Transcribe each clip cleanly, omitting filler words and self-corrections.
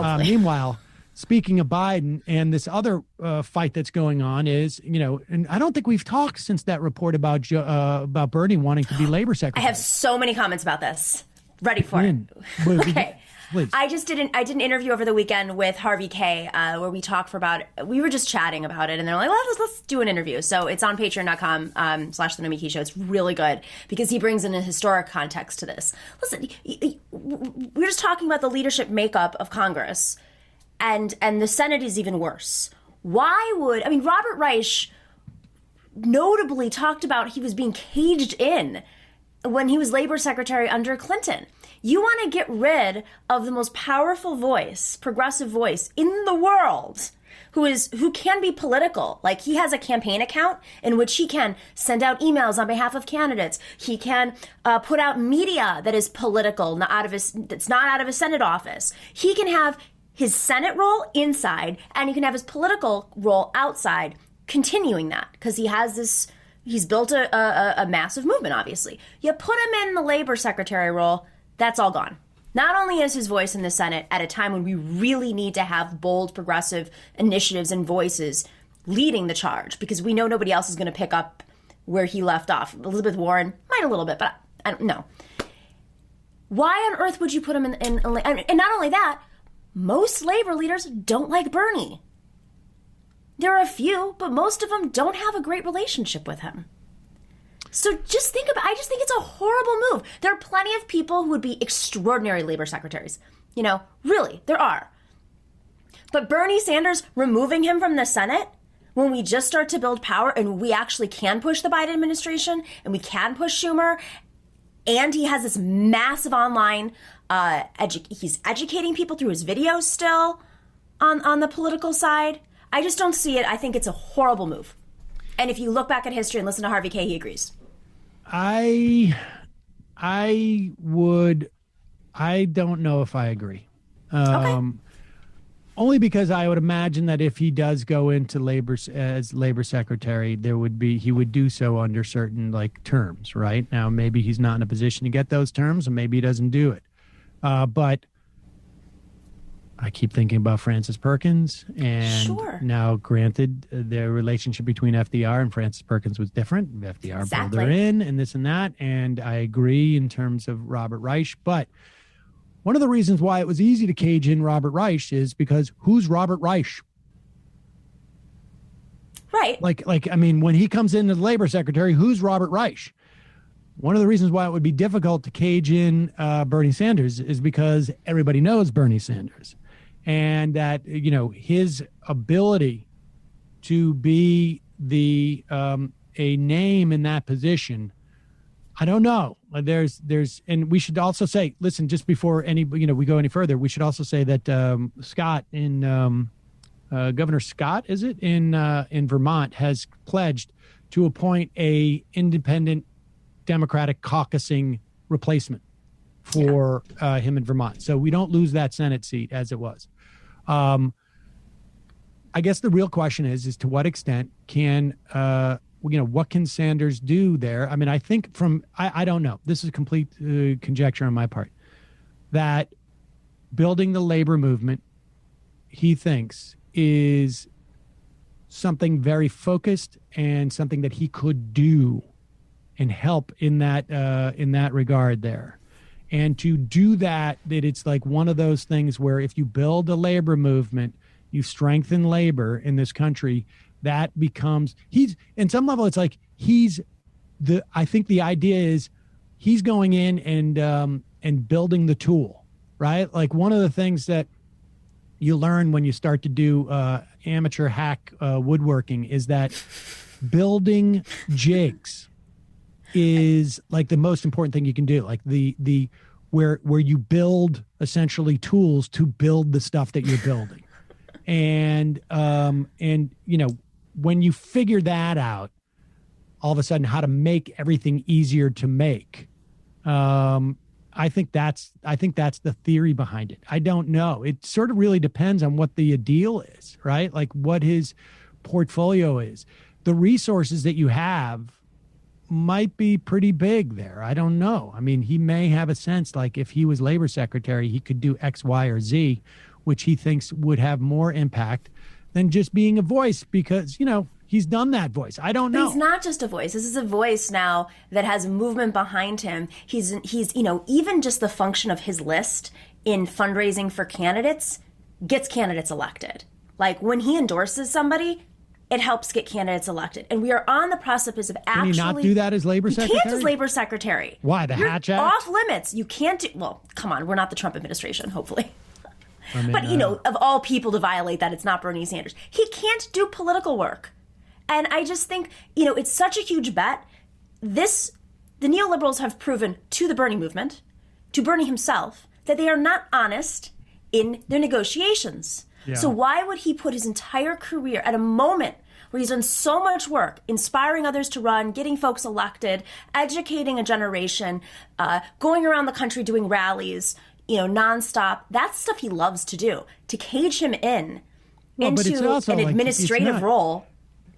Hopefully. Meanwhile, speaking of Biden and this other fight that's going on is, and I don't think we've talked since that report about Bernie wanting to be labor secretary. I have so many comments about this. Ready for it. Okay. Please. I did an interview over the weekend with Harvey K, where we were just chatting about it, and they're like, well, let's do an interview. So it's on patreon.com / the Nomiki Show. It's really good because he brings in a historic context to this. Listen, we're just talking about the leadership makeup of Congress, and the Senate is even worse. Robert Reich notably talked about he was being caged in when he was labor secretary under Clinton. You want to get rid of the most powerful voice, progressive voice in the world, who can be political. Like, he has a campaign account in which he can send out emails on behalf of candidates. He can put out media that is political, that's not out of his Senate office. He can have his Senate role inside, and he can have his political role outside, continuing that, because he's built a massive movement, obviously. You put him in the labor secretary role, that's all gone. Not only is his voice in the Senate at a time when we really need to have bold progressive initiatives and voices leading the charge, because we know nobody else is going to pick up where he left off. Elizabeth Warren might a little bit, but I don't know. Why on earth would you put him in and not only that, most labor leaders don't like Bernie. There are a few, but most of them don't have a great relationship with him. So just I just think it's a horrible move. There are plenty of people who would be extraordinary labor secretaries. Really, there are. But Bernie Sanders, removing him from the Senate, when we just start to build power and we actually can push the Biden administration and we can push Schumer, and he has this massive online, he's educating people through his videos still on the political side. I just don't see it. I think it's a horrible move. And if you look back at history and listen to Harvey K., he agrees. I don't know if I agree. Okay. Only because I would imagine that if he does go into labor as labor secretary, he would do so under certain terms, right? Now, maybe he's not in a position to get those terms, and maybe he doesn't do it. But I keep thinking about Francis Perkins, and sure. Now, granted, the relationship between FDR and Francis Perkins was different. FDR exactly. pulled her in and this and that, and I agree in terms of Robert Reich. But one of the reasons why it was easy to cage in Robert Reich is because who's Robert Reich? Right. When he comes in as labor secretary, who's Robert Reich? One of the reasons why it would be difficult to cage in Bernie Sanders is because everybody knows Bernie Sanders. And that, his ability to be a name in that position, I don't know. And we should also say, listen, just before we go any further, we should also say that Governor Scott, is it in Vermont, has pledged to appoint a independent Democratic caucusing replacement for him in Vermont. So we don't lose that Senate seat as it was. I guess the real question is to what extent can, what can Sanders do there? I mean, I think I don't know. This is complete conjecture on my part, that building the labor movement, he thinks, is something very focused and something that he could do and help in that regard there. And to do that it's like one of those things where if you build a labor movement, you strengthen labor in this country, that becomes, in some level, it's like I think the idea is he's going in and building the tool, right? Like one of the things that you learn when you start to do amateur hack woodworking is that building jigs is like the most important thing you can do. Like where you build essentially tools to build the stuff that you're building. And when you figure that out, all of a sudden how to make everything easier to make. I think that's the theory behind it. I don't know. It sort of really depends on what the deal is, right? Like what his portfolio is. The resources that you have might be pretty big there. I don't know. I mean, he may have a sense like if he was labor secretary, he could do X, Y, or Z, which he thinks would have more impact than just being a voice, because, he's done that voice. I don't know. But he's not just a voice. This is a voice now that has movement behind him. He's even just the function of his list in fundraising for candidates gets candidates elected. Like when he endorses somebody, it helps get candidates elected. And we are on the precipice of actually... Can he not do that as labor secretary? He can't as labor secretary. Why? The Hatch Act? Off limits. You can't do... Well, come on. We're not the Trump administration, hopefully. I mean, but, of all people to violate that, it's not Bernie Sanders. He can't do political work. And I just think, it's such a huge bet. The neoliberals have proven to the Bernie movement, to Bernie himself, that they are not honest in their negotiations. Yeah. So why would he put his entire career at a moment where he's done so much work, inspiring others to run, getting folks elected, educating a generation, going around the country doing rallies, nonstop? That's stuff he loves to do. To cage him into an administrative role.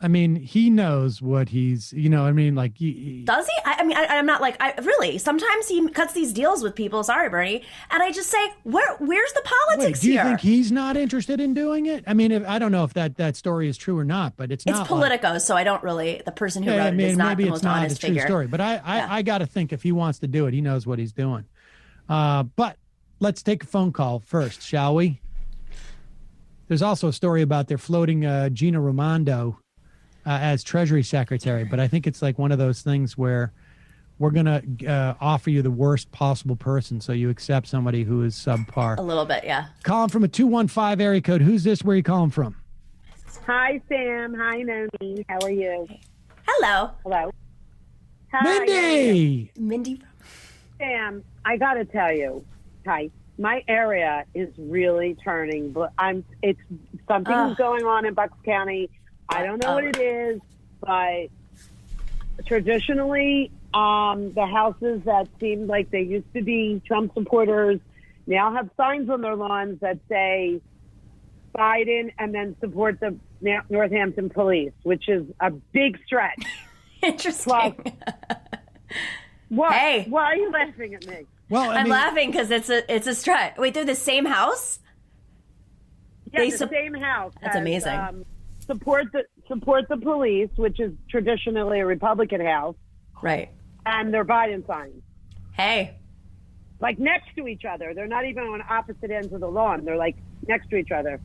I mean, he knows what he's, does he? I'm not really, sometimes he cuts these deals with people. Sorry, Bernie. And I just say, where's the politics here? Do you here? think he's not interested in doing it? I mean, I don't know if that story is true or not, but it's not. It's Politico, so I don't really, the person who wrote it is not the most honest figure. True story, but I got to think if he wants to do it, he knows what he's doing. But let's take a phone call first, shall we? There's also a story about they're floating Gina Raimondo as Treasury Secretary, but I think it's like one of those things where we're going to offer you the worst possible person, so you accept somebody who is subpar. A little bit, yeah. Calling from a 215 area code. Who's this? Where are you calling from? Hi, Sam. Hi, Nomi. How are you? Hello. Hello. Hi, Mindy. Mindy. Sam, I got to tell you, hi. My area is really turning, but something's going on in Bucks County. I don't know what it is, but traditionally, the houses that seemed like they used to be Trump supporters now have signs on their lawns that say Biden and then support the Northampton police, which is a big stretch. Interesting. Plus, what? Hey. Why are you laughing at me? Well, I'm laughing because it's a stretch. Wait, they're the same house? Yeah, the same house. That's amazing. Support the police, which is traditionally a Republican house. Right. And they're Biden signs. Hey. Like next to each other. They're not even on opposite ends of the lawn. They're like next to each other.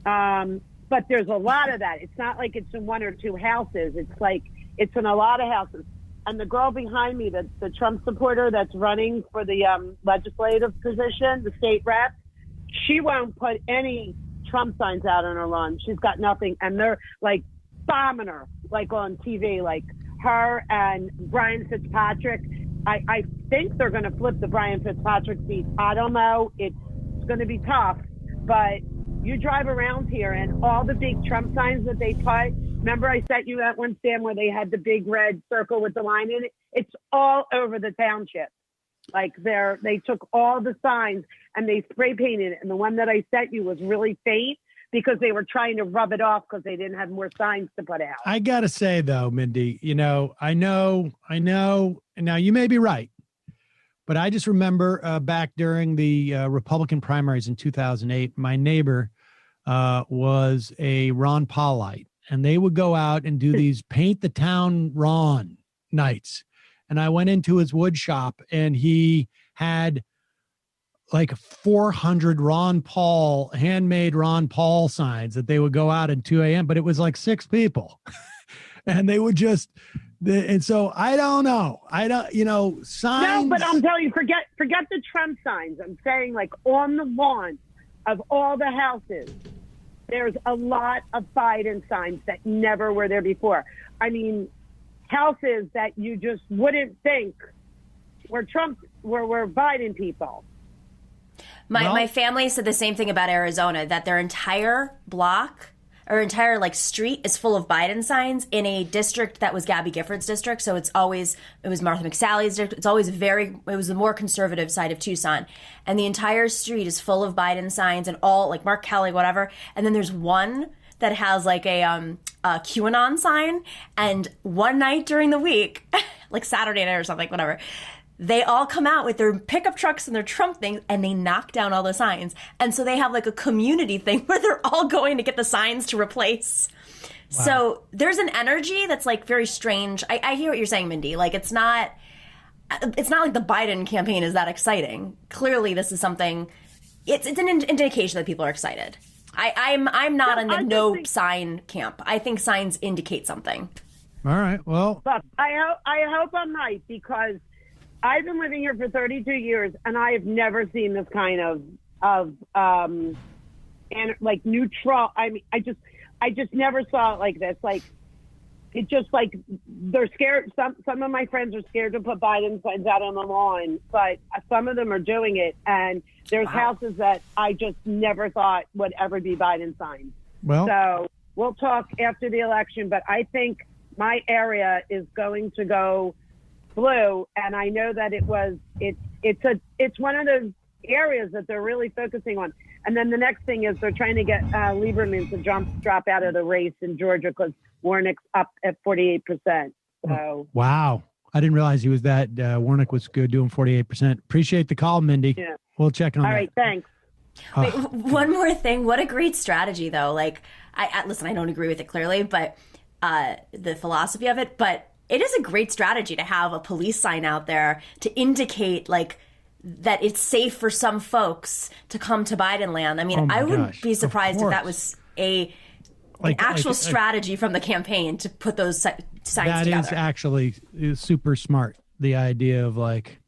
But there's a lot of that. It's not like it's in one or two houses. It's like it's in a lot of houses. And the girl behind me, the Trump supporter that's running for the legislative position, the state rep, she won't put any Trump signs out on her lawn. She's got nothing. And they're like bombing her, like on TV, like her and Brian Fitzpatrick. I think they're going to flip the Brian Fitzpatrick seat. I don't know. It's going to be tough. But you drive around here and all the big Trump signs that they put, remember I sent you that one, Sam, where they had the big red circle with the line in it? It's all over the township. Like they took all the signs and they spray painted it. And the one that I sent you was really faint because they were trying to rub it off because they didn't have more signs to put out. I got to say, though, Mindy, I know, and now you may be right, but I just remember back during the Republican primaries in 2008, my neighbor was a Ron Paulite, and they would go out and do these paint the town Ron nights. And I went into his wood shop and he had like 400 handmade Ron Paul signs that they would go out at 2 a.m., but it was like 6 people and they would and so I don't know. Signs. No, but I'm telling you, forget the Trump signs. I'm saying like on the lawn of all the houses, there's a lot of Biden signs that never were there before. I mean, houses that you just wouldn't think were Biden people. My family said the same thing about Arizona, that their entire block or entire street is full of Biden signs in a district that was Gabby Gifford's district. So it was Martha McSally's district. It was the more conservative side of Tucson. And the entire street is full of Biden signs and all like Mark Kelly, whatever. And then there's one that has like a QAnon sign. And one night during the week, like Saturday night or something, whatever, they all come out with their pickup trucks and their Trump things and they knock down all the signs. And so they have like a community thing where they're all going to get the signs to replace. Wow. So there's an energy that's like very strange. I hear what you're saying, Mindy. Like it's not like the Biden campaign is that exciting. Clearly this is something, it's an indication that people are excited. I'm not in the no sign camp. I think signs indicate something. All right. Well, look, I hope I'm right, because I've been living here for 32 years and I have never seen this kind of and like neutral. I mean, I just never saw it like this. Like, it just like they're scared. Some of my friends are scared to put Biden signs out on the lawn, but some of them are doing it. And there's houses that I just never thought would ever be Biden signs. Well, so we'll talk after the election, but I think my area is going to go blue. And I know that it's one of those areas that they're really focusing on. And then the next thing is they're trying to get Lieberman to drop out of the race in Georgia because Warnock's up at 48%. So wow, I didn't realize he was that. Warnock was good doing 48%. Appreciate the call, Mindy. Yeah. We'll check on that. All right, thanks. Wait, one more thing. What a great strategy, though. Like, listen, I don't agree with it clearly, but the philosophy of it. But it is a great strategy to have a police sign out there to indicate like that it's safe for some folks to come to Biden land. I mean, I wouldn't be surprised if that was an actual strategy from the campaign to put those signs together. That is actually super smart. The idea of like,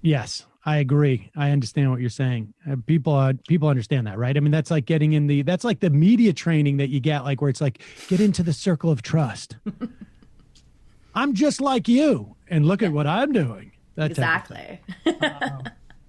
yes, I agree. I understand what you're saying. People understand that, right? I mean, that's like that's like the media training that you get, like where it's like, get into the circle of trust. I'm just like you, and look at what I'm doing. Exactly.